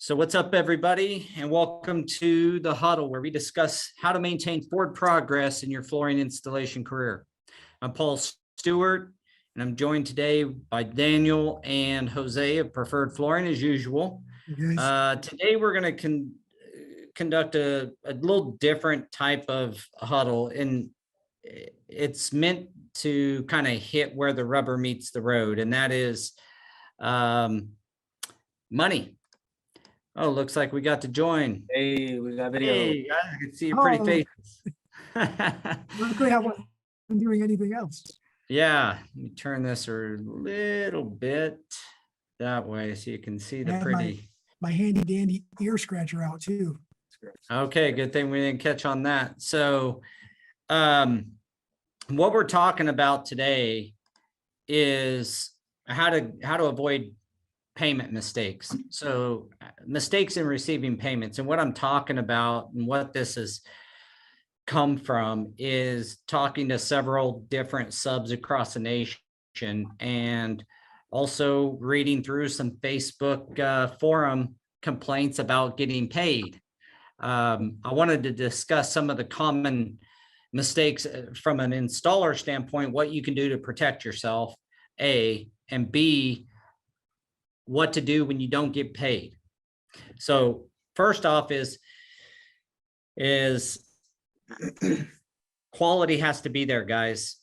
So what's up, everybody, and welcome to the Huddle, where we discuss how to maintain forward progress in your flooring installation career. I'm Paul Stuart, and I'm joined today by Daniel and Jose of Preferred Flooring, as usual. Today, we're going to conduct a little different type of huddle, and it's meant to kind of hit where the rubber meets the road, and that is money. Oh, looks like we got to join. Hey, we got video. Hey, I can see your pretty faces. Luckily, I wasn't doing anything else. Yeah, let me turn this a little bit that way so you can see the pretty. My handy dandy ear scratcher out too. Okay, good thing we didn't catch on that. So, what we're talking about today is how to avoid payment mistakes. So mistakes in receiving payments. And what I'm talking about and what this has come from is talking to several different subs across the nation and also reading through some Facebook forum complaints about getting paid. I wanted to discuss some of the common mistakes from an installer standpoint, what you can do to protect yourself, A, and B, what to do when you don't get paid. So first off is quality has to be there, guys.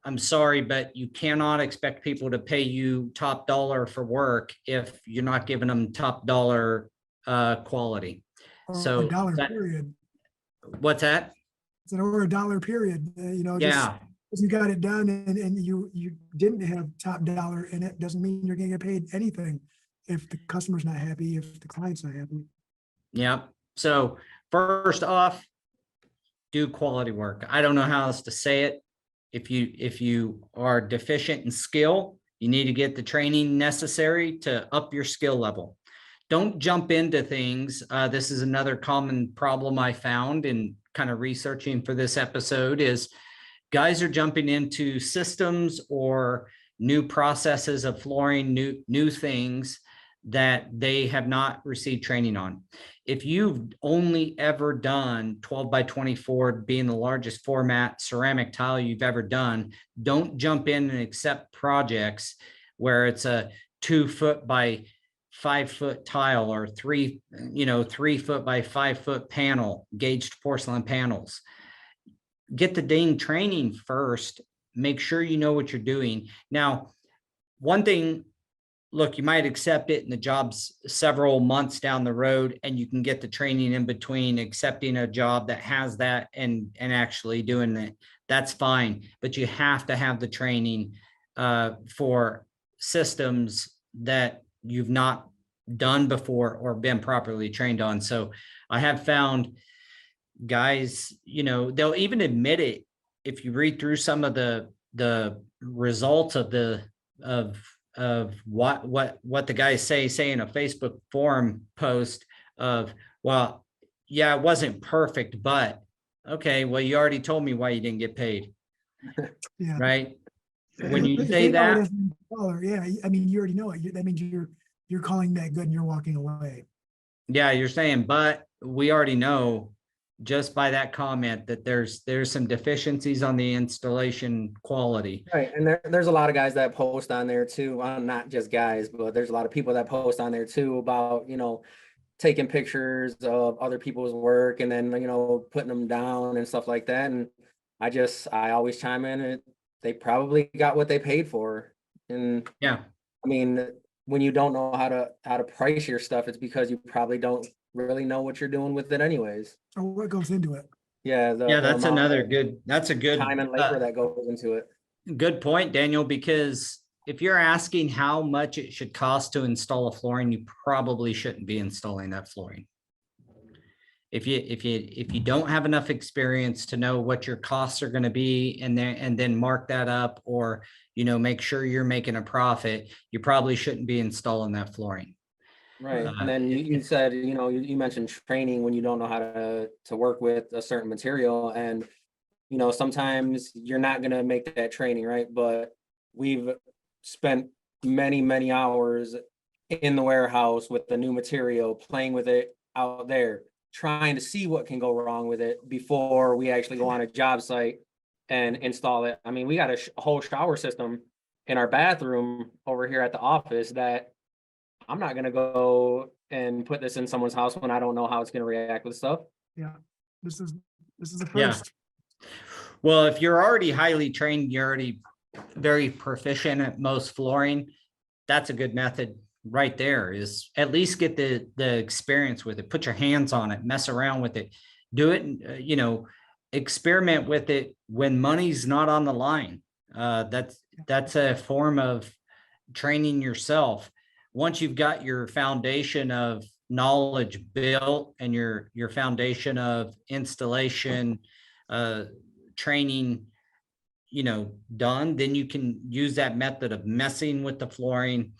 I'm sorry, but you cannot expect people to pay you top dollar for work if you're not giving them top dollar quality. So a dollar period. What's that? It's an over a dollar period. Yeah. Just you got it done and you didn't have top dollar in it doesn't mean you're gonna get paid anything if the customer's not happy, if the client's not happy. Yeah. So first off, do quality work. I don't know how else to say it. If you are deficient in skill, you need to get the training necessary to up your skill level. Don't jump into things. This is another common problem I found in kind of researching for this episode is guys are jumping into systems or new processes of flooring, new things that they have not received training on. If you've only ever done 12 by 24 being the largest format ceramic tile you've ever done, don't jump in and accept projects where it's a 2 foot by 5 foot tile or 3 foot by 5 foot panel, gauged porcelain panels. Get the dang training first. Make sure you know what you're doing. Now, one thing, look, you might accept it and the job's several months down the road and you can get the training in between accepting a job that has that and actually doing it. That's fine. But you have to have the training for systems that you've not done before or been properly trained on. So I have found guys, they'll even admit it if you read through some of the results of what the guys say in a Facebook forum post of, well, yeah, it wasn't perfect, but okay, well, you already told me why you didn't get paid. Yeah. Right. When you say that, yeah, I mean, you already know it. That means you're calling that good and you're walking away. Yeah, you're saying, but we already know just by that comment that there's some deficiencies on the installation quality. Right, and there's a lot of guys that post on there too. Well, not just guys, but there's a lot of people that post on there too about taking pictures of other people's work and then putting them down and stuff like that. And I always chime in and they probably got what they paid for. And yeah, I mean, when you don't know how to price your stuff, it's because you probably don't really know what you're doing with it anyways. Or what goes into it. Yeah. That's a good time and labor that goes into it. Good point, Daniel, because if you're asking how much it should cost to install a flooring, you probably shouldn't be installing that flooring. If you don't have enough experience to know what your costs are going to be and then mark that up or make sure you're making a profit, you probably shouldn't be installing that flooring. Right. And then you said, you mentioned training when you don't know how to work with a certain material. And, sometimes you're not going to make that training, right? But we've spent many, many hours in the warehouse with the new material, playing with it out there, trying to see what can go wrong with it before we actually go on a job site and install it. I mean, we got a whole shower system in our bathroom over here at the office that I'm not gonna go and put this in someone's house when I don't know how it's gonna react with stuff. Yeah, this is the Yeah. first. Well, if you're already highly trained, you're already very proficient at most flooring, that's a good method right there, is at least get the experience with it, put your hands on it, mess around with it, do it, experiment with it when money's not on the line. That's a form of training yourself. Once you've got your foundation of knowledge built and your foundation of installation, training, done, then you can use that method of messing with the flooring,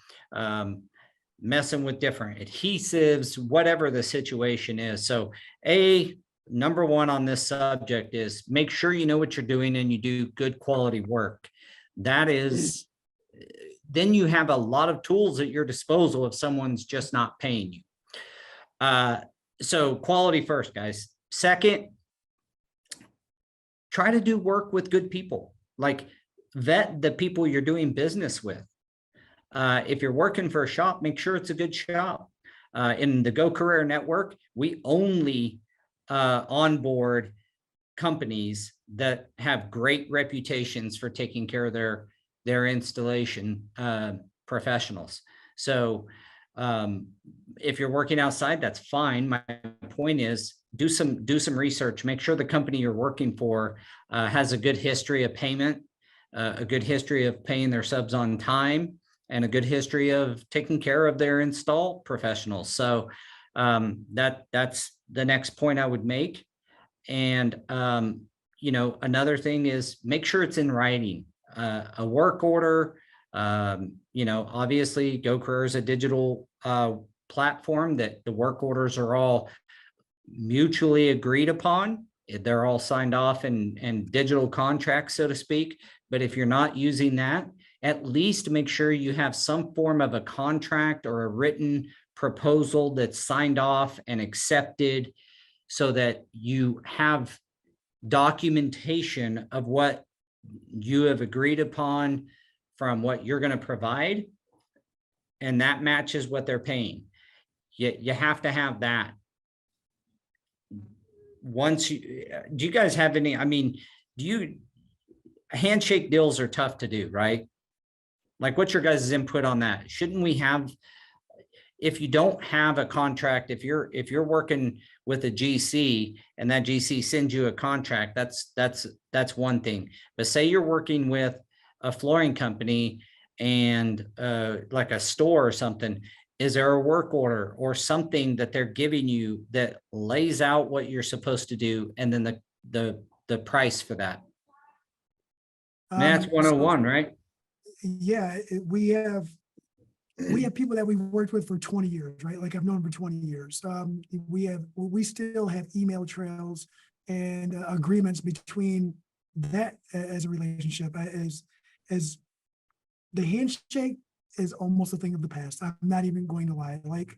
messing with different adhesives, whatever the situation is. So number one on this subject is make sure you know what you're doing and you do good quality work. That is, then you have a lot of tools at your disposal if someone's just not paying you. So quality first, guys. Second, try to do work with good people. Like, vet the people you're doing business with. If you're working for a shop, make sure it's a good shop. In the Go Carerra network, we only onboard companies that have great reputations for taking care of their installation professionals. So if you're working outside, that's fine. My point is, do some research. Make sure the company you're working for has a good history of payment, a good history of paying their subs on time, and a good history of taking care of their install professionals. So that's the next point I would make. And another thing is, make sure it's in writing. A work order, obviously Go Carerra is a digital platform that the work orders are all mutually agreed upon. They're all signed off in digital contracts, so to speak. But if you're not using that, at least make sure you have some form of a contract or a written proposal that's signed off and accepted, so that you have documentation of what you have agreed upon from what you're going to provide, and that matches what they're paying. You have to have that. Do you guys have any, handshake deals are tough to do, right? Like, what's your guys' input on that? Shouldn't we have, if you don't have a contract, if you're working with a GC and that GC sends you a contract, that's one thing. But say you're working with a flooring company and like a store or something, is there a work order or something that they're giving you that lays out what you're supposed to do, and then the price for that? That's 101, right? Yeah, we have people that we've worked with for 20 years, right? Like, I've known for 20 years. We still have email trails and agreements between that as a relationship. As the handshake is almost a thing of the past. I'm not even going to lie. Like,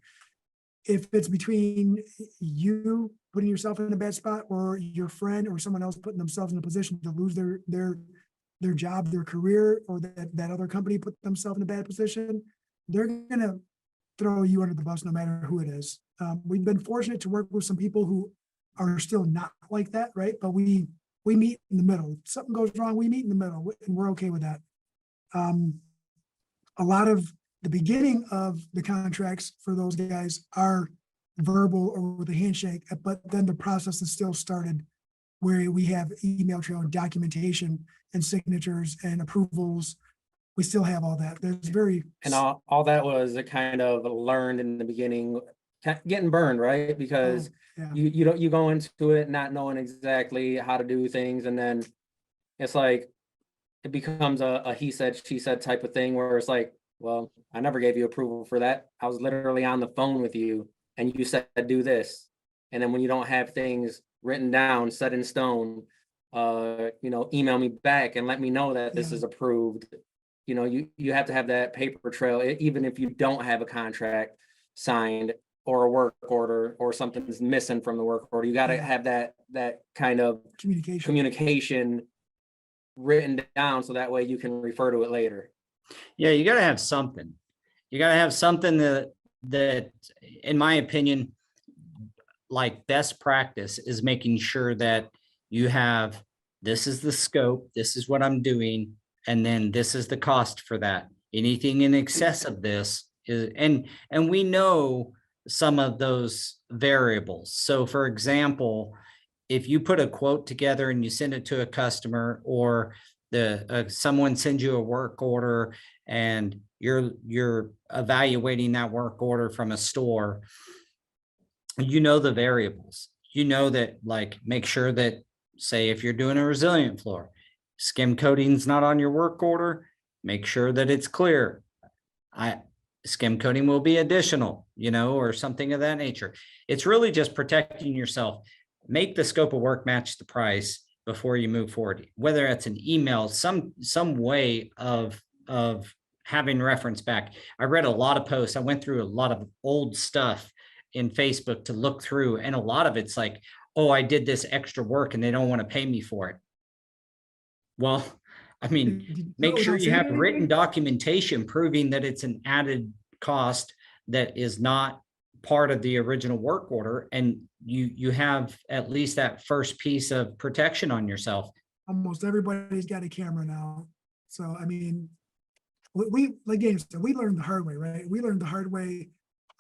if it's between you putting yourself in a bad spot, or your friend or someone else putting themselves in a position to lose their job, their career, or that other company put themselves in a bad position, they're going to throw you under the bus no matter who it is. We've been fortunate to work with some people who are still not like that, right? But we meet in the middle. If something goes wrong, we meet in the middle, and we're okay with that. A lot of the beginning of the contracts for those guys are verbal or with a handshake, but then the process is still started, where we have email trail and documentation and signatures and approvals. We still have all that. And all that was a kind of learned in the beginning, getting burned, right? Because you go into it not knowing exactly how to do things, and then it's like it becomes a he said, she said type of thing, where it's like, well, I never gave you approval for that. I was literally on the phone with you and you said do this. And then when you don't have things written down, set in stone, email me back and let me know that this is approved. you know, you have to have that paper trail, even if you don't have a contract signed or a work order or something's missing from the work order. You got to Yeah. have that kind of communication written down so that way you can refer to it later. Yeah, you got to have something. You got to have something that, in my opinion, like best practice is making sure that you have, this is the scope, this is what I'm doing, and then this is the cost for that. Anything in excess of this is, and we know some of those variables. So for example, if you put a quote together and you send it to a customer, or someone sends you a work order and you're evaluating that work order from a store, you know the variables. You know that, like, make sure that, say, if you're doing a resilient floor, skim coating's not on your work order, make sure that it's clear. Skim coating will be additional, you know, or something of that nature. It's really just protecting yourself. Make the scope of work match the price before you move forward, whether it's an email, some way of having reference back. I read a lot of posts. I went through a lot of old stuff in Facebook to look through, and a lot of it's like, oh, I did this extra work and they don't want to pay me for it. Well, I mean, make sure you have written documentation proving that it's an added cost that is not part of the original work order, and you have at least that first piece of protection on yourself. Almost everybody's got a camera now. So, I mean, we like James said, we learned the hard way, right? We learned the hard way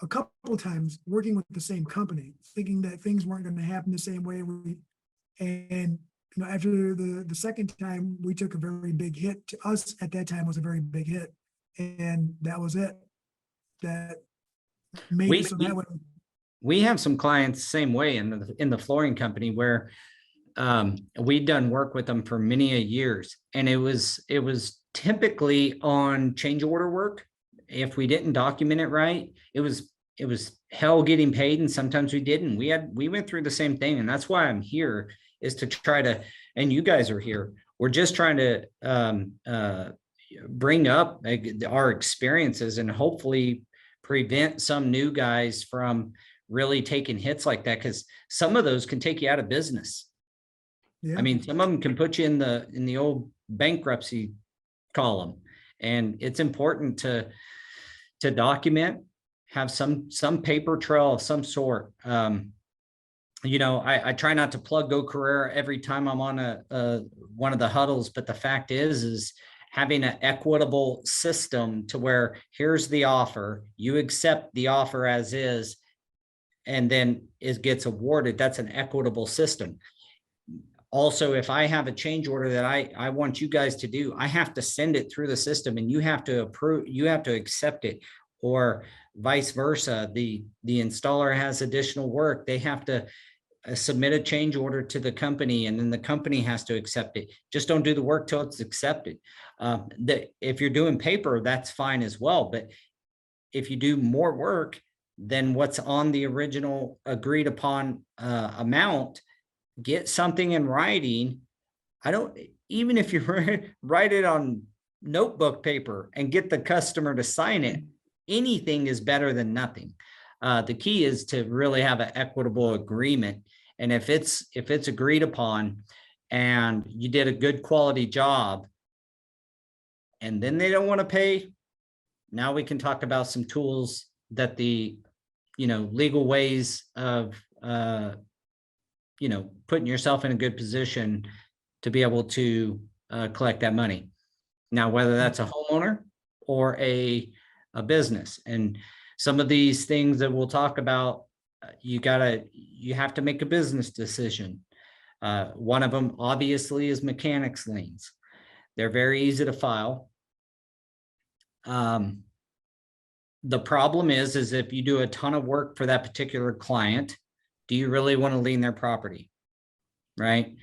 a couple of times working with the same company, thinking that things weren't going to happen the same way. And you know, after the second time, we took a very big hit. To us at that time was a very big hit, and that was it. That made it so that way. We have some clients same way in the flooring company where we'd done work with them for many a years, and it was typically on change order work. If we didn't document it right, it was hell getting paid, and sometimes we didn't. We went through the same thing, and that's why I'm here, is to try to, and you guys are here. We're just trying to bring up our experiences and hopefully prevent some new guys from really taking hits like that, because some of those can take you out of business. Yeah. I mean, some of them can put you in the old bankruptcy column, and it's important to document, have some paper trail of some sort. You know, I try not to plug Go Carerra every time I'm on one of the huddles, but the fact is having an equitable system to where here's the offer, you accept the offer as is, and then it gets awarded. That's an equitable system. Also, if I have a change order that I want you guys to do, I have to send it through the system, and you have to approve, you have to accept it, or vice versa. The installer has additional work, they have to submit a change order to the company, and then the company has to accept it. Just don't do the work till it's accepted. If you're doing paper, that's fine as well. But if you do more work than what's on the original agreed upon amount, get something in writing. Even if you write it on notebook paper and get the customer to sign it, anything is better than nothing. The key is to really have an equitable agreement. And if it's agreed upon and you did a good quality job and then they don't want to pay, now we can talk about some tools that the, legal ways of, putting yourself in a good position to be able to collect that money. Now, whether that's a homeowner or a business, and some of these things that we'll talk about, you have to make a business decision. One of them obviously is mechanics liens. They're very easy to file. The problem is if you do a ton of work for that particular client, do you really want to lien their property? Right?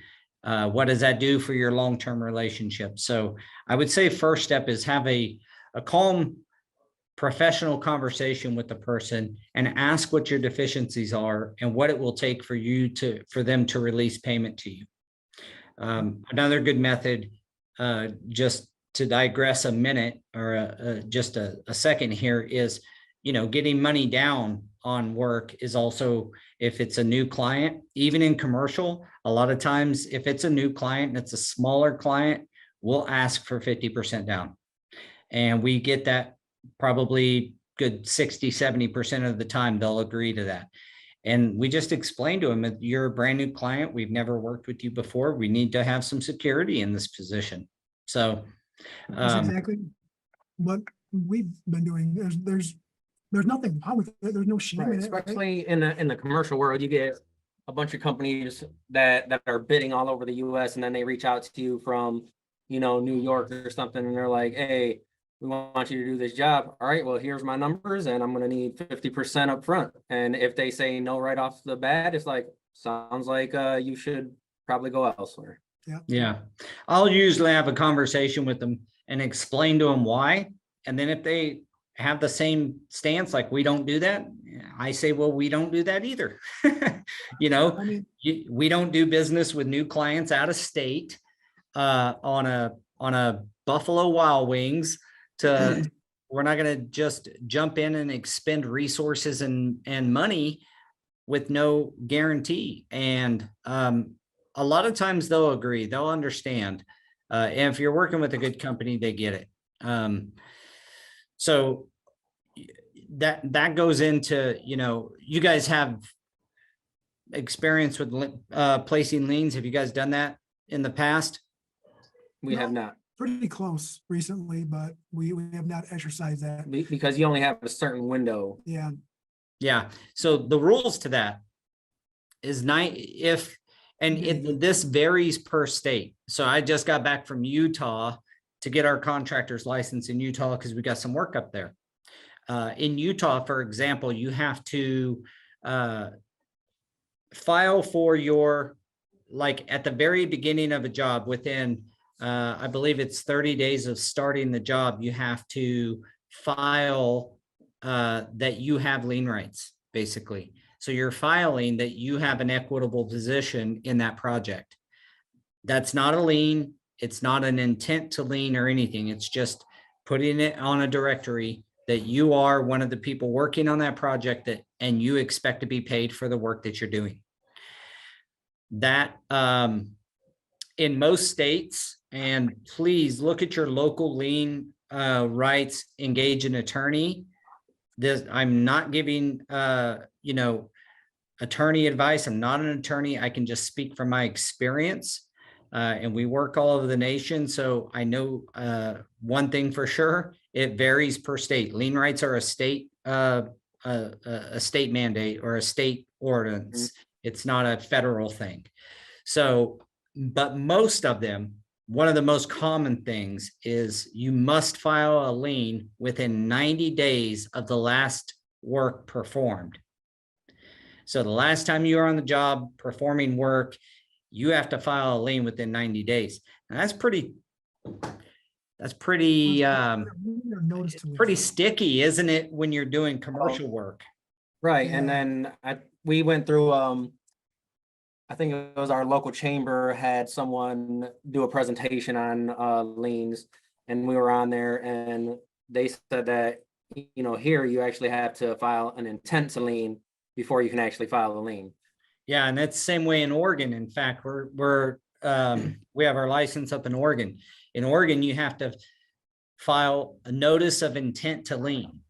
What does that do for your long-term relationship? So I would say first step is have a calm, professional conversation with the person and ask what your deficiencies are and what it will take for them to release payment to you. Another good method, just to digress a minute or just a second here is, getting money down on work is also, if it's a new client, even in commercial, a lot of times, if it's a new client and it's a smaller client, we'll ask for 50% down. And we get that probably good 60, 70% of the time, they'll agree to that. And we just explained to them that you're a brand new client. We've never worked with you before. We need to have some security in this position. So That's exactly what we've been doing. There's nothing wrong with it. There's no shame Right, in it. Right? especially in the commercial world, you get a bunch of companies that are bidding all over the US, and then they reach out to you from, New York or something, and they're like, hey, we want you to do this job. All right, well, here's my numbers, and I'm gonna need 50% up front. And if they say no right off the bat, it's like, sounds like you should probably go elsewhere. yeah, I'll usually have a conversation with them and explain to them why. And then if they have the same stance, like we don't do that, I say, well, we don't do that either. I mean, We don't do business with new clients out of state on a Buffalo Wild Wings we're not going to just jump in and expend resources and money with no guarantee. And a lot of times they'll agree, they'll understand. And if you're working with a good company, they get it. So that goes into, you guys have experience with placing liens. Have you guys done that in the past? We No. have not, pretty close recently, but we have not exercised that. because you only have a certain window. Yeah. Yeah. So the rules to that is this varies per state. So I just got back from Utah to get our contractor's license in Utah because we got some work up there. In Utah, for example, you have to file for your, like at the very beginning of a job within, I believe it's 30 days of starting the job, you have to file that you have lien rights, basically. So you're filing that you have an equitable position in that project. That's not a lien. It's not an intent to lien or anything. It's just putting it on a directory that you are one of the people working on that project and you expect to be paid for the work that you're doing. That in most states, and please look at your local lien rights, engage an attorney. I'm not giving attorney advice. I'm not an attorney. I can just speak from my experience. And we work all over the nation. So I know one thing for sure, it varies per state. Lien rights are a state mandate or a state ordinance. Mm-hmm. It's not a federal thing. So, but most of them, one of the most common things is you must file a lien within 90 days of the last work performed. So the last time you were on the job performing work, you have to file a lien within 90 days. And that's pretty sticky, isn't it, when you're doing commercial work? Right. And then we went through, I think it was our local chamber had someone do a presentation on liens, and we were on there, and they said that, here you actually have to file an intent to lien before you can actually file a lien. Yeah, and that's the same way in Oregon. In fact, we have our license up in Oregon. In Oregon, you have to file a notice of intent to lien.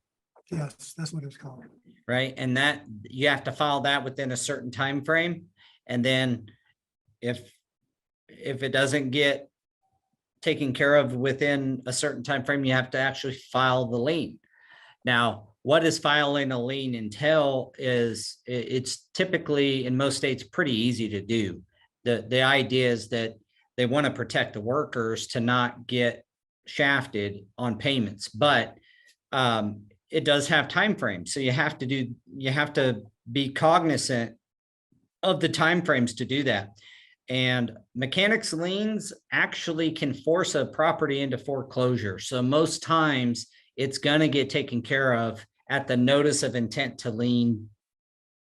Yes, that's what it's called. Right, and that you have to file that within a certain time frame. And then if it doesn't get taken care of within a certain time frame, you have to actually file the lien. Now, what does filing a lien entail is it's typically in most states pretty easy to do. The idea is that they want to protect the workers to not get shafted on payments, but it does have time frames. So you have to be cognizant of the timeframes to do that. And mechanics liens actually can force a property into foreclosure. So most times it's going to get taken care of at the notice of intent to lien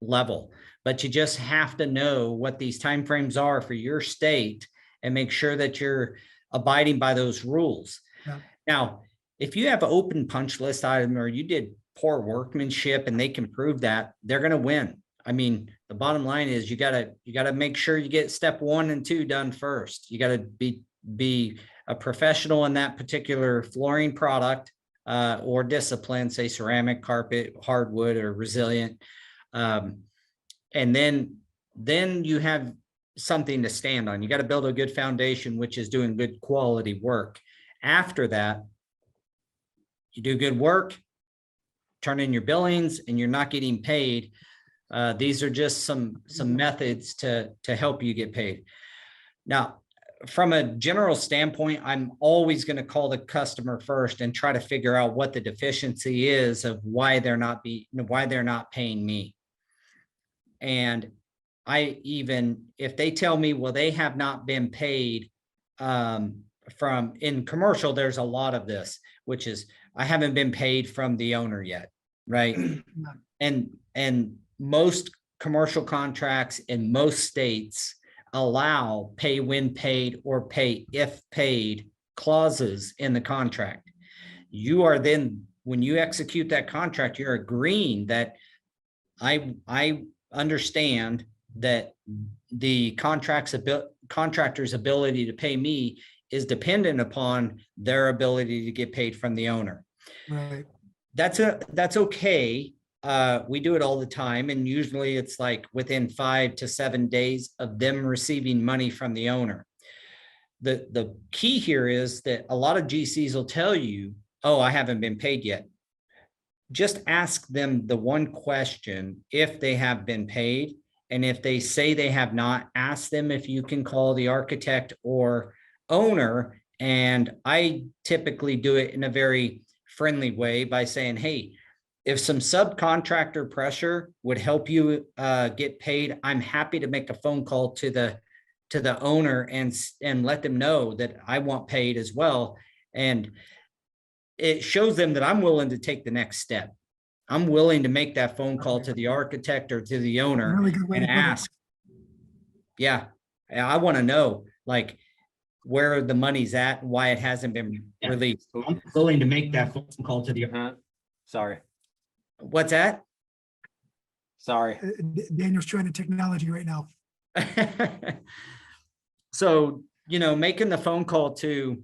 level. But you just have to know what these timeframes are for your state and make sure that you're abiding by those rules. Yeah. Now, if you have an open punch list item or you did poor workmanship and they can prove that, they're going to win. I mean, the bottom line is you gotta make sure you get step 1 and 2 done first. You gotta be a professional in that particular flooring product or discipline, say ceramic, carpet, hardwood, or resilient. And then you have something to stand on. You got to build a good foundation, which is doing good quality work. After that, you do good work, turn in your billings, and you're not getting paid. These are just some methods to help you get paid. Now, from a general standpoint, I'm always going to call the customer first and try to figure out what the deficiency is of why they're not paying me. And if they tell me, well, they have not been paid from, in commercial, there's a lot of this, which is I haven't been paid from the owner yet, right? And most commercial contracts in most states allow pay when paid or pay if paid clauses in the contract. You are then, when you execute that contract, you're agreeing that I understand that the contractor's ability to pay me is dependent upon their ability to get paid from the owner. Right. That's okay. We do it all the time. And usually it's like within 5 to 7 days of them receiving money from the owner. The key here is that a lot of GCs will tell you, oh, I haven't been paid yet. Just ask them the one question, if they have been paid. And if they say they have not, ask them if you can call the architect or owner. And I typically do it in a very friendly way by saying, hey, if some subcontractor pressure would help you get paid, I'm happy to make a phone call to the owner and let them know that I want paid as well. And it shows them that I'm willing to take the next step. I'm willing to make that phone call to the architect or to the owner Really good way and to put it. ask. Yeah, I want to know like where the money's at and why it hasn't been released. I'm willing to make that phone call to the. Sorry. What's that? Sorry. Daniel's trying to technology right now. So, making the phone call to,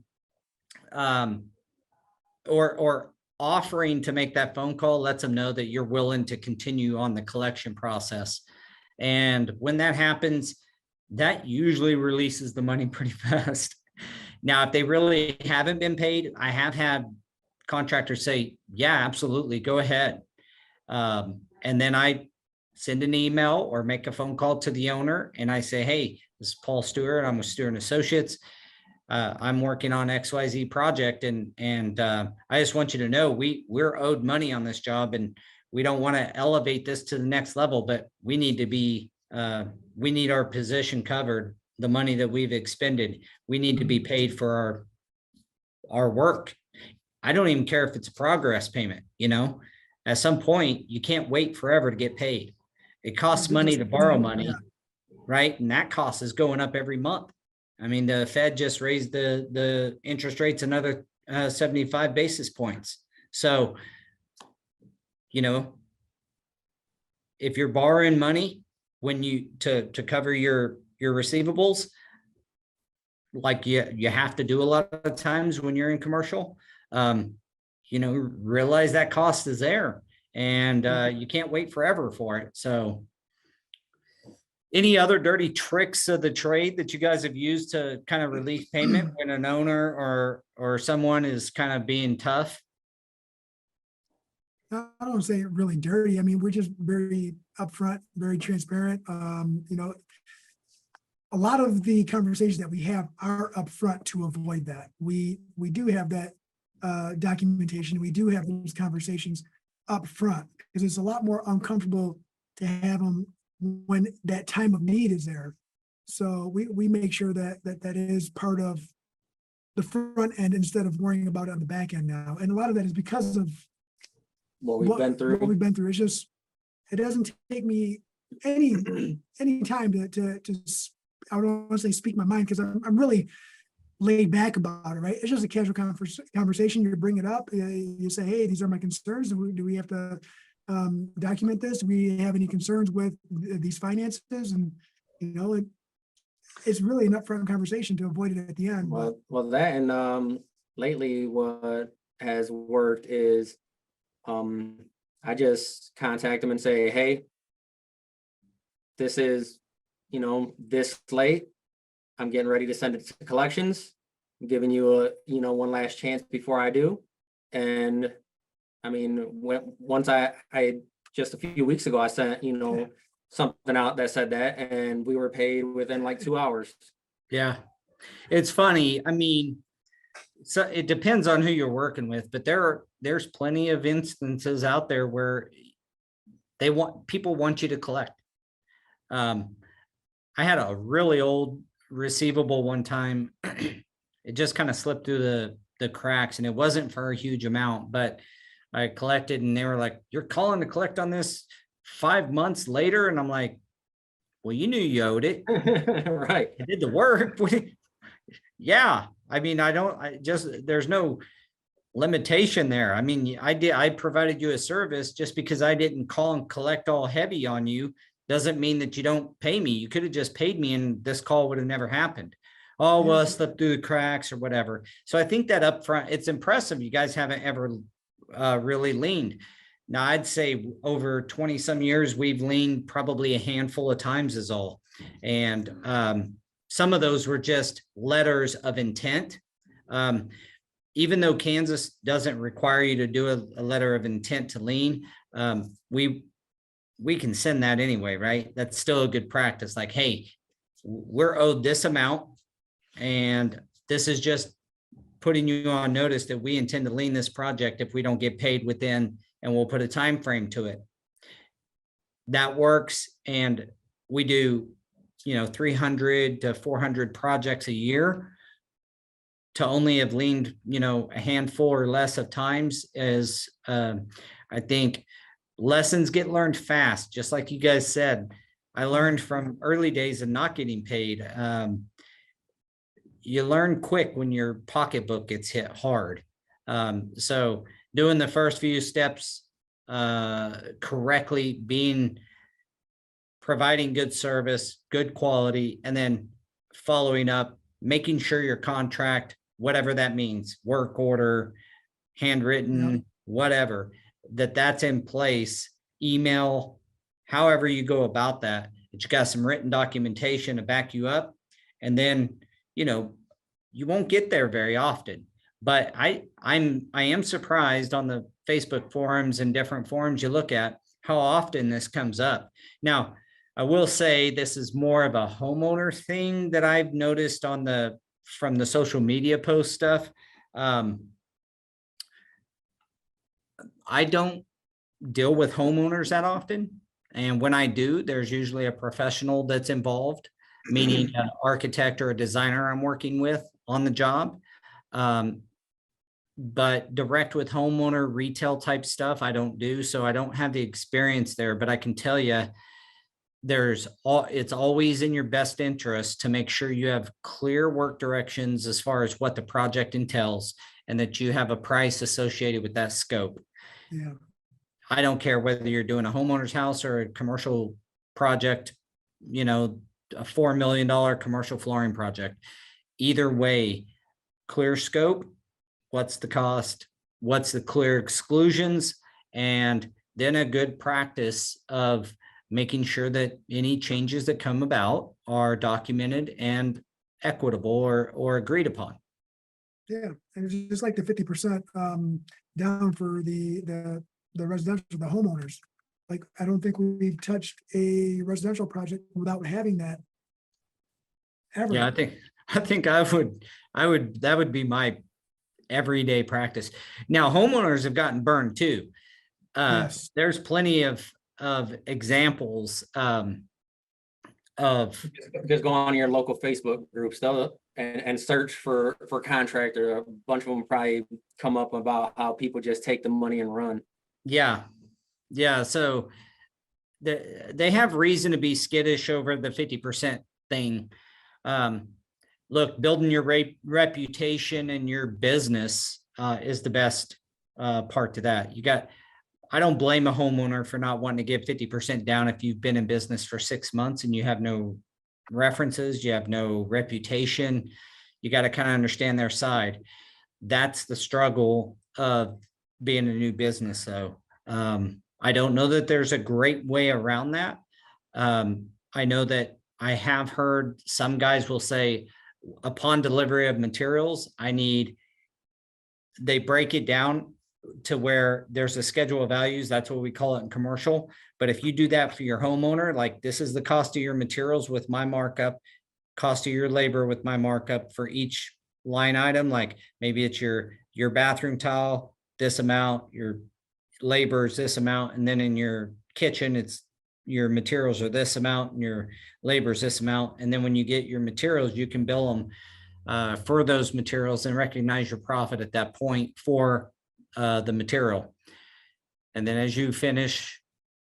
or offering to make that phone call lets them know that you're willing to continue on the collection process. And when that happens, that usually releases the money pretty fast. Now, if they really haven't been paid, I have had contractors say, yeah, absolutely, go ahead. And then I send an email or make a phone call to the owner and I say, hey, this is Paul Stuart. I'm with Stuart & Associates. I'm working on XYZ project. And I just want you to know we're owed money on this job and we don't want to elevate this to the next level, but we need to be, we need our position covered, the money that we've expended. We need to be paid for our work. I don't even care if it's a progress payment, at some point you can't wait forever to get paid. It costs money to borrow money, right? And that cost is going up every month. I mean, the Fed just raised the interest rates another 75 basis points. So, if you're borrowing money to cover your receivables, like you have to do a lot of times when you're in commercial, realize that cost is there and you can't wait forever for it. So any other dirty tricks of the trade that you guys have used to kind of release payment when an owner or someone is kind of being tough? I don't say really dirty. I mean, we're just very upfront, very transparent. A lot of the conversations that we have are upfront to avoid that. We do have that documentation. We do have those conversations upfront because it's a lot more uncomfortable to have them when that time of need is there. So we make sure that is part of the front end instead of worrying about it on the back end now. And a lot of that is because of What we've been through. What we've been through. It's just, it doesn't take me any time to I don't want to say speak my mind because I'm really laid back about it, right? It's just a casual conversation. You bring it up. You say, hey, these are my concerns. Do we have to document this? Do we have any concerns with these finances? And, it's really an upfront conversation to avoid it at the end. Well, that and lately what has worked is I just contact them and say, hey, this is, this late. I'm getting ready to send it to collections. I'm giving you one last chance before I do. And I mean, once I just a few weeks ago, I sent, something out that said that, and we were paid within like 2 hours. Yeah. It's funny. I mean, so it depends on who you're working with, but there's plenty of instances out there where people want you to collect. I had a really old receivable one time. It just kind of slipped through the cracks, and it wasn't for a huge amount, but I collected, and they were like, you're calling to collect on this 5 months later? And I'm like, well, you knew you owed it. Right. I did the work. Yeah. I mean, there's no limitation there. I mean, I provided you a service. Just because I didn't call and collect all heavy on you doesn't mean that you don't pay me. You could have just paid me and this call would have never happened. Oh, well, it slipped through the cracks or whatever. So I think that up front, it's impressive. You guys haven't ever really leaned. Now, I'd say over 20 some years, we've leaned probably a handful of times is all. And some of those were just letters of intent. Even though Kansas doesn't require you to do a letter of intent to lien, we can send that anyway, right? That's still a good practice. Like, hey, we're owed this amount, and this is just putting you on notice that we intend to lien this project if we don't get paid within, and we'll put a time frame to it. That works, and we do 300 to 400 projects a year. To only have leaned a handful or less of times is I think lessons get learned fast, just like you guys said. I learned from early days of not getting paid. You learn quick when your pocketbook gets hit hard. So doing the first few steps correctly, providing good service, good quality, and then following up, making sure your contract, whatever that means, work order, handwritten, whatever, that's in place, email, however you go about that you got some written documentation to back you up. And then, you won't get there very often. But I am surprised on the Facebook forums and different forums you look at how often this comes up. Now, I will say this is more of a homeowner thing that I've noticed from the social media post stuff. I don't deal with homeowners that often. And when I do, there's usually a professional that's involved, meaning an architect or a designer I'm working with on the job. But direct with homeowner retail type stuff, I don't do. So I don't have the experience there, but I can tell you it's always in your best interest to make sure you have clear work directions as far as what the project entails, and that you have a price associated with that scope. Yeah. I don't care whether you're doing a homeowner's house or a commercial project, a $4 million commercial flooring project. Either way, clear scope, what's the cost, what's the clear exclusions, and then a good practice of making sure that any changes that come about are documented and equitable or agreed upon. Yeah, and it's just like the 50% down for the residential, the homeowners. Like, I don't think we've touched a residential project without having that ever. Yeah, I think that would be my everyday practice. Now, homeowners have gotten burned too. Yes. There's plenty of examples of just go on your local Facebook groups and search for contractor. A bunch of them probably come up about how people just take the money and run. Yeah. So they have reason to be skittish over the 50% thing. look, building your reputation and your business is the best part to that. I don't blame a homeowner for not wanting to give 50% down if you've been in business for 6 months and you have no references, you have no reputation. You got to kind of understand their side. That's the struggle of being a new business. So I don't know that there's a great way around that. I know that I have heard some guys will say, upon delivery of materials, they break it down to where there's a schedule of values. That's what we call it in commercial. But if you do that for your homeowner, like this is the cost of your materials with my markup, cost of your labor with my markup for each line item, like maybe it's your bathroom tile, this amount, your labor is this amount, and then in your kitchen, it's your materials are this amount and your labor is this amount. And then when you get your materials, you can bill them for those materials and recognize your profit at that point for the material. And then as you finish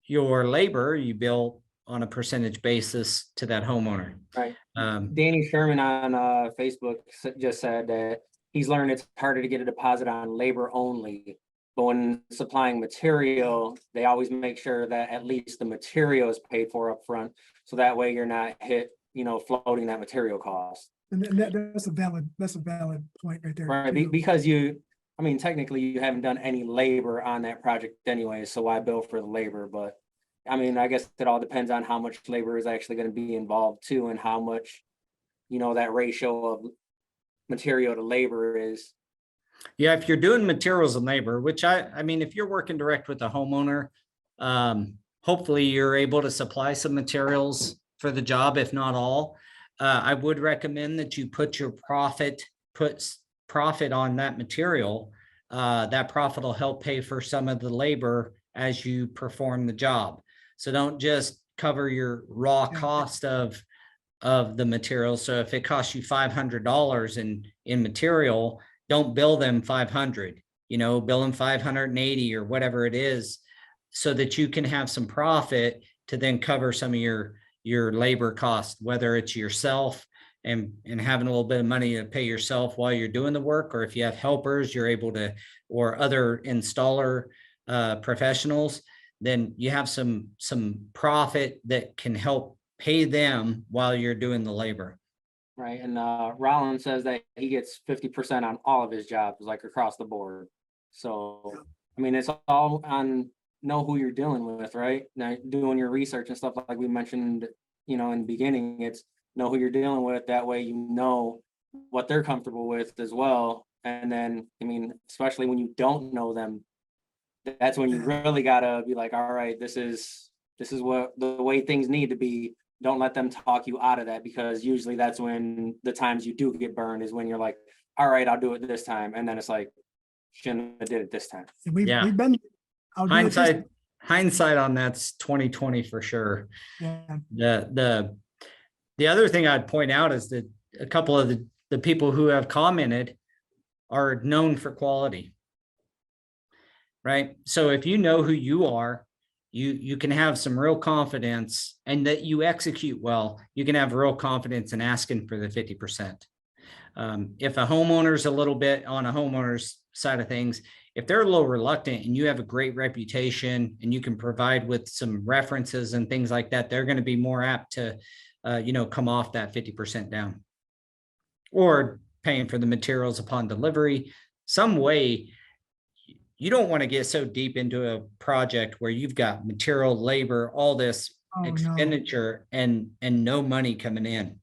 your labor, you bill on a percentage basis to that homeowner. Right. Danny Sherman on Facebook just said that he's learned it's harder to get a deposit on labor only. But when supplying material, they always make sure that at least the material is paid for up front. So that way you're not floating that material cost. And that's a valid point right there. Right, too. because technically you haven't done any labor on that project anyway, so why bill for the labor? But I guess it all depends on how much labor is actually going to be involved too, and how much, that ratio of material to labor is. Yeah, if you're doing materials and labor, which if you're working direct with a homeowner, hopefully you're able to supply some materials for the job, if not all. I would recommend that you put profit on that material. That profit will help pay for some of the labor as you perform the job. So don't just cover your raw cost of the material. So if it costs you $500 in material, don't bill them 500, bill them 580 or whatever it is, so that you can have some profit to then cover some of your labor costs, whether it's yourself and having a little bit of money to pay yourself while you're doing the work, or if you have helpers, you're able to, or other installer professionals, then you have some profit that can help pay them while you're doing the labor. Right, and Rollins says that he gets 50% on all of his jobs, like across the board. So, it's all on know who you're dealing with, right? Now, doing your research and stuff like we mentioned, in the beginning, it's know who you're dealing with. That way, you know what they're comfortable with as well. And then, especially when you don't know them, that's when you really gotta be like, all right, this is what the way things need to be. Don't let them talk you out of that, because usually that's when the times you do get burned is when you're like, all right, I'll do it this time. And then it's like, shouldn't have did it this time. We've been hindsight on that's 2020 for sure. Yeah. The other thing I'd point out is that a couple of the people who have commented are known for quality, right? So if you know who you are, you can have some real confidence, and that you execute well, you can have real confidence in asking for the 50%. If a homeowner's a little bit on a homeowner's side of things, if they're a little reluctant and you have a great reputation and you can provide with some references and things like that, they're going to be more apt to, come off that 50% down, or paying for the materials upon delivery. Some way. You don't want to get so deep into a project where you've got material, labor, all this expenditure and no money coming in.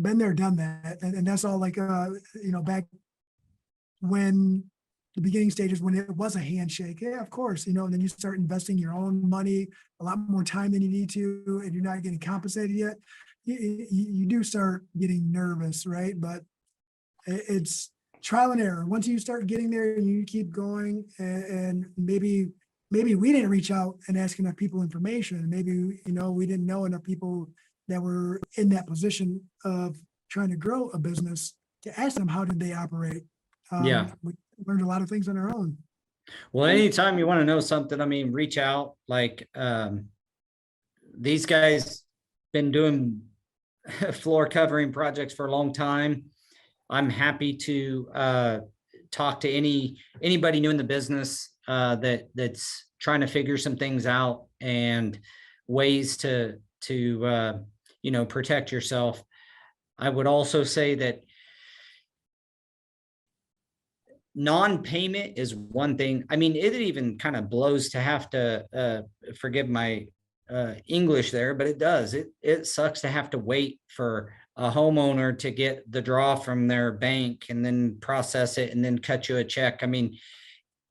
Been there, done that. And that's all like, back when the beginning stages, when it was a handshake. Yeah, of course, and then you start investing your own money, a lot more time than you need to, and you're not getting compensated yet. You do start getting nervous, right? But it's trial and error. Once you start getting there and you keep going, and maybe we didn't reach out and ask enough people information. Maybe, we didn't know enough people that were in that position of trying to grow a business to ask them, how did they operate? We learned a lot of things on our own. Well, anytime you want to know something, reach out. Like these guys been doing floor covering projects for a long time. I'm happy to talk to anybody new in the business that's trying to figure some things out and ways to protect yourself. I would also say that non-payment is one thing. I mean, it even kind of blows to have to forgive my English there, but it does. It sucks to have to wait for a homeowner to get the draw from their bank and then process it and then cut you a check. I mean,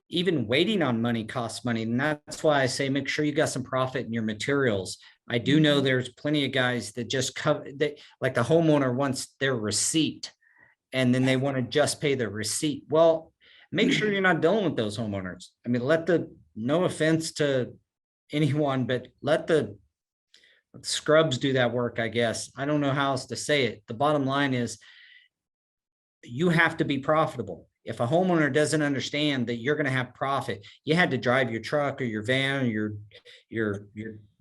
even waiting on money costs money. And that's why I say make sure you got some profit in your materials. I do know there's plenty of guys that just cover that, like the homeowner wants their receipt and then they want to just pay the receipt. Well, make sure you're not dealing with those homeowners. I mean, no offense to anyone, but let the scrubs do that work, I guess. I don't know how else to say it. The bottom line is you have to be profitable. If a homeowner doesn't understand that you're going to have profit, you had to drive your truck or your van or your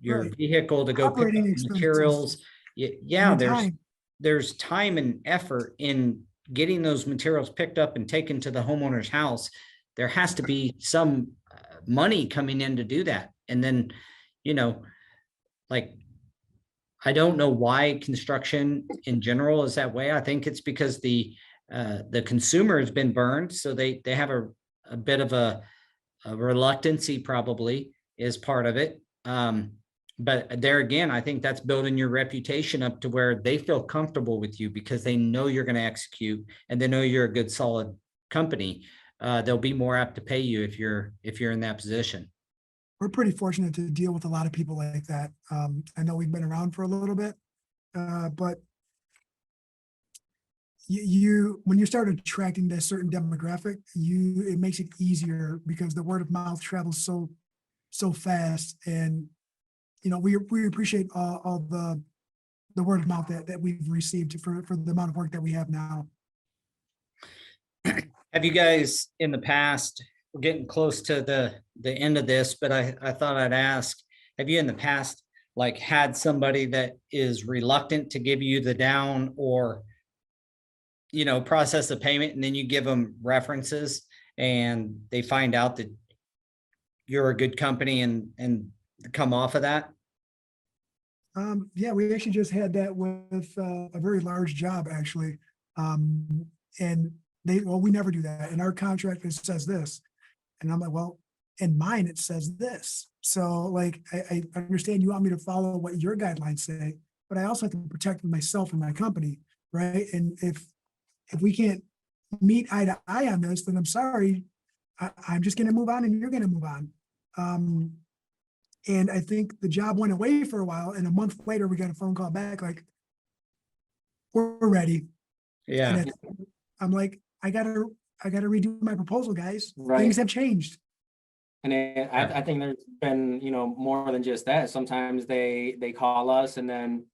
Right. vehicle to go pick Operating up expenses. materials. Yeah, And time. there's time and effort in getting those materials picked up and taken to the homeowner's house. There has to be some money coming in to do that. And then, like, I don't know why construction in general is that way. I think it's because the consumer has been burned. So they have a bit of a reluctancy probably is part of it. But there again, I think that's building your reputation up to where they feel comfortable with you because they know you're going to execute and they know you're a good, solid company. They'll be more apt to pay you if you're in that position. We're pretty fortunate to deal with a lot of people like that. I know we've been around for a little bit, but when you start attracting that certain demographic, it makes it easier because the word of mouth travels so fast. And we appreciate all the word of mouth that we've received for the amount of work that we have now. Have you guys in the past, we're getting close to the end of this, but I thought I'd ask, have you in the past like had somebody that is reluctant to give you the down or process the payment, and then you give them references and they find out that you're a good company and come off of that? Yeah, we actually just had that with a very large job actually. And we never do that. In our contract, it says this. And I'm like, well, in mine, it says this. So like, I understand you want me to follow what your guidelines say, but I also have to protect myself and my company, right? And if we can't meet eye to eye on this, then I'm sorry, I'm just going to move on and you're going to move on. And I think the job went away for a while, and a month later, we got a phone call back like, we're ready. Yeah. And I'm like, I gotta redo my proposal, guys. Right. Things have changed. And I think there's been, more than just that. Sometimes they call us and then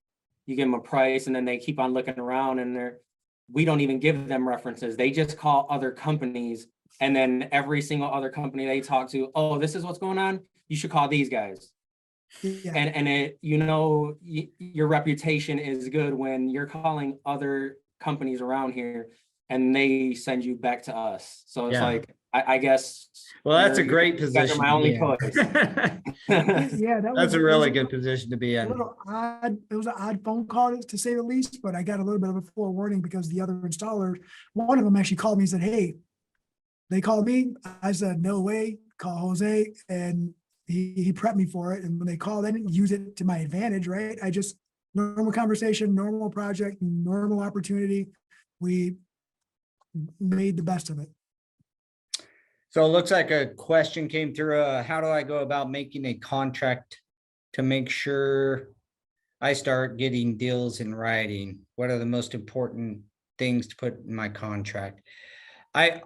you give them a price and then they keep on looking around and we don't even give them references. They just call other companies, and then every single other company they talk to, oh, this is what's going on. You should call these guys. Yeah. And your reputation is good when you're calling other companies around here and they send you back to us. So it's like, I guess. Well, that's a great you guys are position. my only choice. Yeah, That's a really good position to be a in. little odd. It was an odd phone call to say the least, but I got a little bit of a forewarning because the other installer, one of them actually called me and said, hey, they called me. I said, no way, call Jose. And he prepped me for it. And when they called, I didn't use it to my advantage, right? I just, normal conversation, normal project, normal opportunity. We made the best of it. So it looks like a question came through. How do I go about making a contract to make sure I start getting deals in writing? What are the most important things to put in my contract? I'm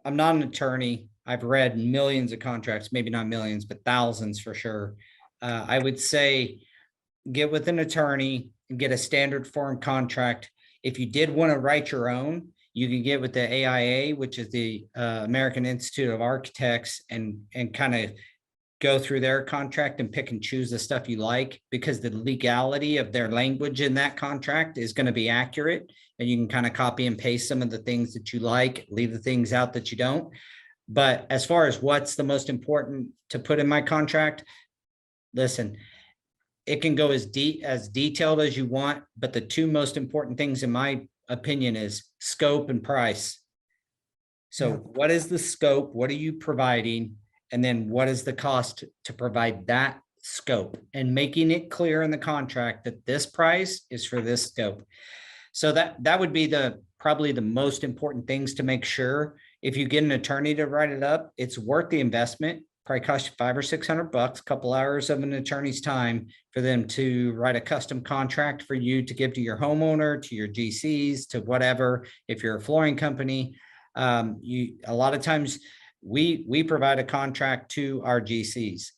not an attorney. I've read millions of contracts, maybe not millions, but thousands for sure. I would say get with an attorney and get a standard form contract. If you did want to write your own, you can get with the AIA, which is the American Institute of Architects, and kind of go through their contract and pick and choose the stuff you like, because the legality of their language in that contract is going to be accurate. And you can kind of copy and paste some of the things that you like, leave the things out that you don't. But as far as what's the most important to put in my contract, listen, it can go as detailed as you want, but the two most important things in my opinion is scope and price. So Yeah. what is the scope? What are you providing? And then what is the cost to provide that scope, and making it clear in the contract that this price is for this scope. So that would be probably the most important things to make sure. If you get an attorney to write it up, it's worth the investment. Probably cost you $500 or $600, a couple hours of an attorney's time for them to write a custom contract for you to give to your homeowner, to your GCs, to whatever. If you're a flooring company, a lot of times we provide a contract to our GCs.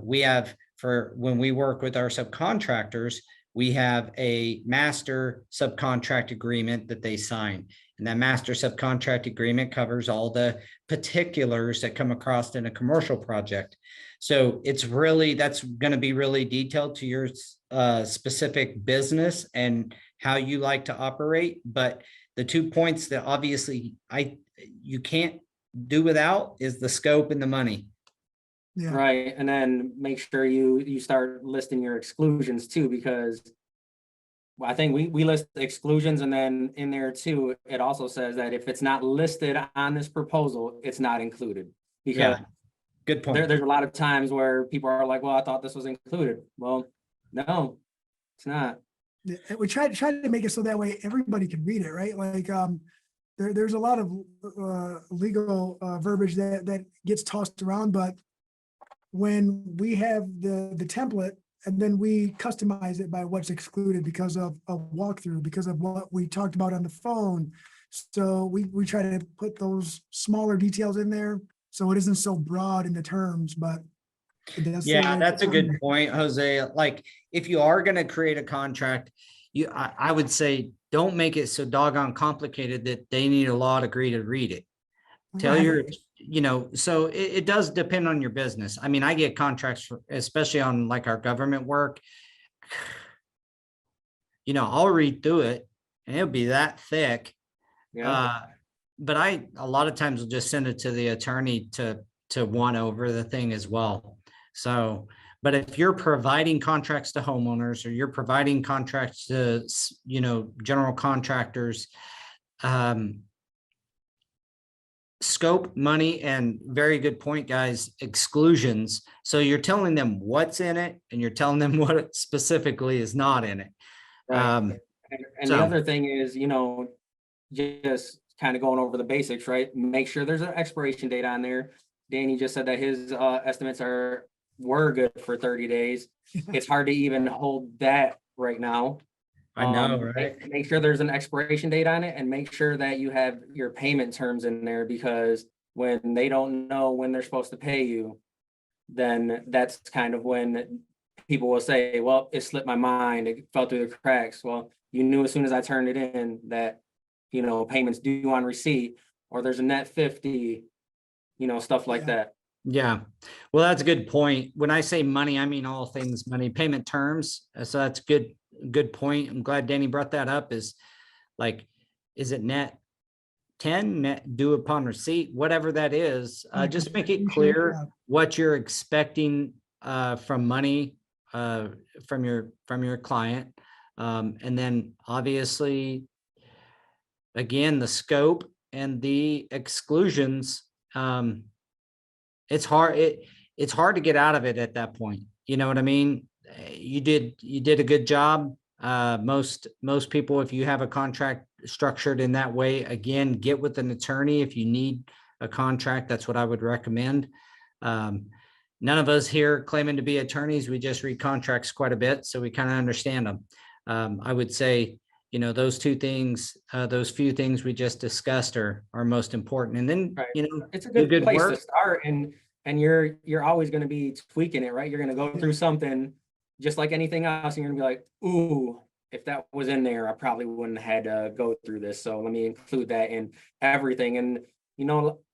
We have, for when we work with our subcontractors, we have a master subcontract agreement that they sign. And that master subcontract agreement covers all the particulars that come across in a commercial project. So that's going to be really detailed to your specific business and how you like to operate. But the 2 points that obviously you can't do without is the scope and the money. Yeah. Right. And then make sure you start listing your exclusions too, because I think we list exclusions, and then in there too, it also says that if it's not listed on this proposal, it's not included. Because Yeah, good point. there's a lot of times where people are like, well, I thought this was included. Well, no, it's not. Yeah, we try to make it so that way everybody can read it, right? Like, there's a lot of legal verbiage that gets tossed around, but when we have the template and then we customize it by what's excluded because of a walkthrough, because of what we talked about on the phone. So we try to put those smaller details in there so it isn't so broad in the terms, but it does. say Yeah, right that's a on good there. point, Jose. Like, if you are going to create a contract, I would say don't make it so doggone complicated that they need a law degree to read it. Tell Right. so it does depend on your business. I mean, I get contracts, especially on like our government work. I'll read through it and it'll be that thick. Yeah. But a lot of times will just send it to the attorney to one over the thing as well. So, but if you're providing contracts to homeowners, or you're providing contracts to, general contractors, scope, money, and very good point, guys, exclusions. So you're telling them what's in it and you're telling them what specifically is not in it. Right. And the so- other thing is, just kind of going over the basics, right? Make sure there's an expiration date on there. Danny just said that his estimates were good for 30 days. It's hard to even hold that right now. I know, right? Make sure there's an expiration date on it, and make sure that you have your payment terms in there, because when they don't know when they're supposed to pay you, then that's kind of when people will say, well, it slipped my mind, it fell through the cracks. Well, you knew as soon as I turned it in that, payments due on receipt, or there's a net 50, stuff like Yeah. that. Yeah. Well, that's a good point. When I say money, I mean all things money, payment terms. So that's good point. I'm glad Danny brought that up. Is it net 10, net due upon receipt, whatever that is, just make it clear what you're expecting from money from your client. And then obviously, again, the scope and the exclusions. It's hard to get out of it at that point. You know what I mean? You did a good job. Most people, if you have a contract structured in that way, again, get with an attorney if you need a contract. That's what I would recommend. None of us here claiming to be attorneys. We just read contracts quite a bit, so we kind of understand them. I would say, those two things, those few things we just discussed are most important. And then, Right. It's a do good place work. to start, and you're always going to be tweaking it, right? You're going to go through something just like anything else, and you're gonna be like, ooh, if that was in there, I probably wouldn't have had to go through this. So let me include that in everything. And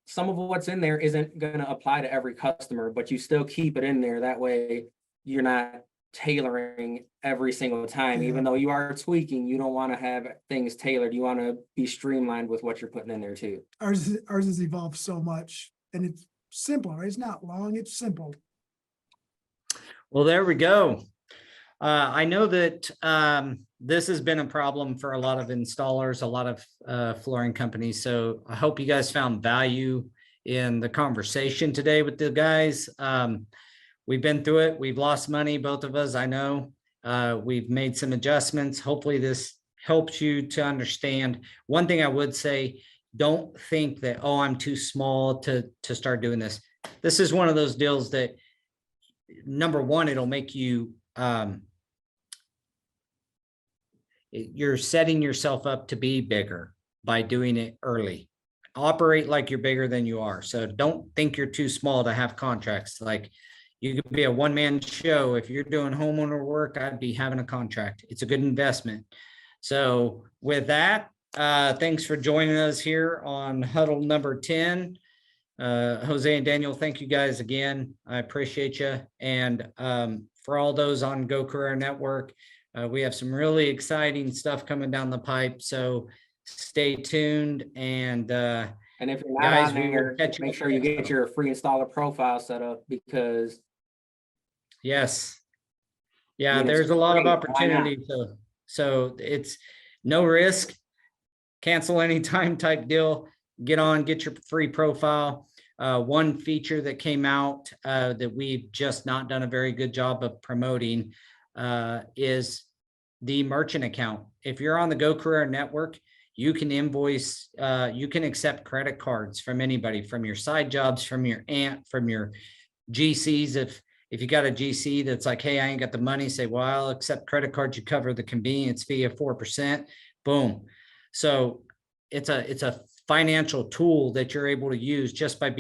some of what's in there isn't gonna apply to every customer, but you still keep it in there. That way you're not tailoring every single time, even though you are tweaking, you don't want to have things tailored. You want to be streamlined with what you're putting in there too. Ours has evolved so much, and it's simple, right? It's not long, it's simple. Well, there we go. I know that this has been a problem for a lot of installers, a lot of flooring companies. So I hope you guys found value in the conversation today with the guys. We've been through it. We've lost money, both of us. I know we've made some adjustments. Hopefully this helps you to understand. One thing I would say, don't think that, oh, I'm too small to start doing this. This is one of those deals that, number one, it'll make you, you're setting yourself up to be bigger by doing it early. Operate like you're bigger than you are. So don't think you're too small to have contracts. Like, you could be a one-man show. If you're doing homeowner work, I'd be having a contract. It's a good investment. So with that, thanks for joining us here on Huddle number 10. Jose and Daniel, thank you guys again. I appreciate you. And for all those on Go Carerra Network, we have some really exciting stuff coming down the pipe. So stay tuned. And if you're not guys, on we will there, catch you make sure you get your free installer profile set up, because yes. Yeah, it's there's a lot of free. Why not? opportunity. So it's no risk, cancel anytime type deal. Get on, get your free profile. One feature that came out that we've just not done a very good job of promoting is the merchant account. If you're on the Go Carerra Network, you can invoice, you can accept credit cards from anybody, from your side jobs, from your aunt, from your GCs. If you got a GC that's like, hey, I ain't got the money, say, well, I'll accept credit cards. You cover the convenience fee of 4%. Boom. So it's a financial tool that you're able to use just by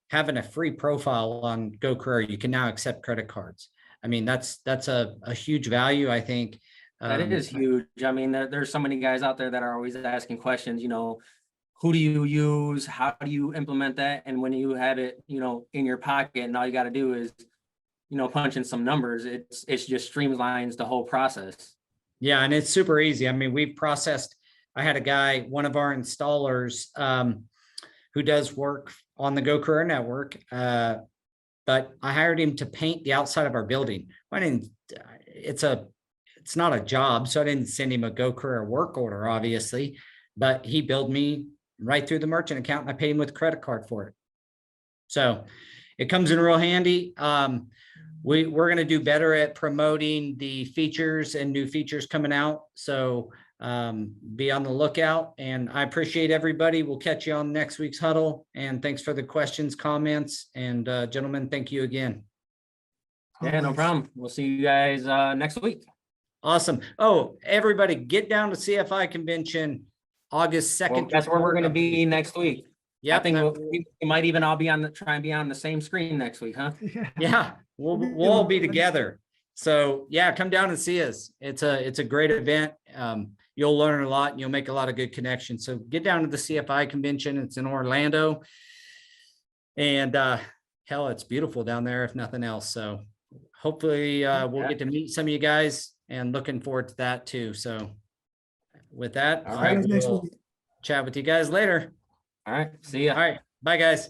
having a free profile on Go Carerra. You can now accept credit cards. I mean, that's a huge value, I think. That is huge. I mean, there's so many guys out there that are always asking questions, who do you use? How do you implement that? And when you have it, in your pocket, and all you got to do is, punch in some numbers, it's just streamlines the whole process. Yeah, and it's super easy. I mean, we've processed, I had a guy, one of our installers, who does work on the Go Carerra Network, but I hired him to paint the outside of our building. It's not a job, so I didn't send him a Go Carerra work order, obviously, but he billed me right through the merchant account, and I paid him with a credit card for it. So it comes in real handy. We're going to do better at promoting the features and new features coming out. So be on the lookout, and I appreciate everybody. We'll catch you on next week's Huddle, and thanks for the questions, comments, and gentlemen, thank you again. Yeah, no problem. We'll see you guys next week. Awesome. Oh, everybody, get down to CFI convention August 2nd. Well, that's where we're going to be next week. Yeah, I think we might even all be try and be on the same screen next week, huh? Yeah, we'll all be together. So yeah, come down and see us. It's a great event. You'll learn a lot, and you'll make a lot of good connections. So get down to the CFI convention. It's in Orlando, and hell, it's beautiful down there, if nothing else. So hopefully we'll get to meet some of you guys, and looking forward to that too. So with that, all right, I will chat with you guys later. All right, see ya. All right, bye guys.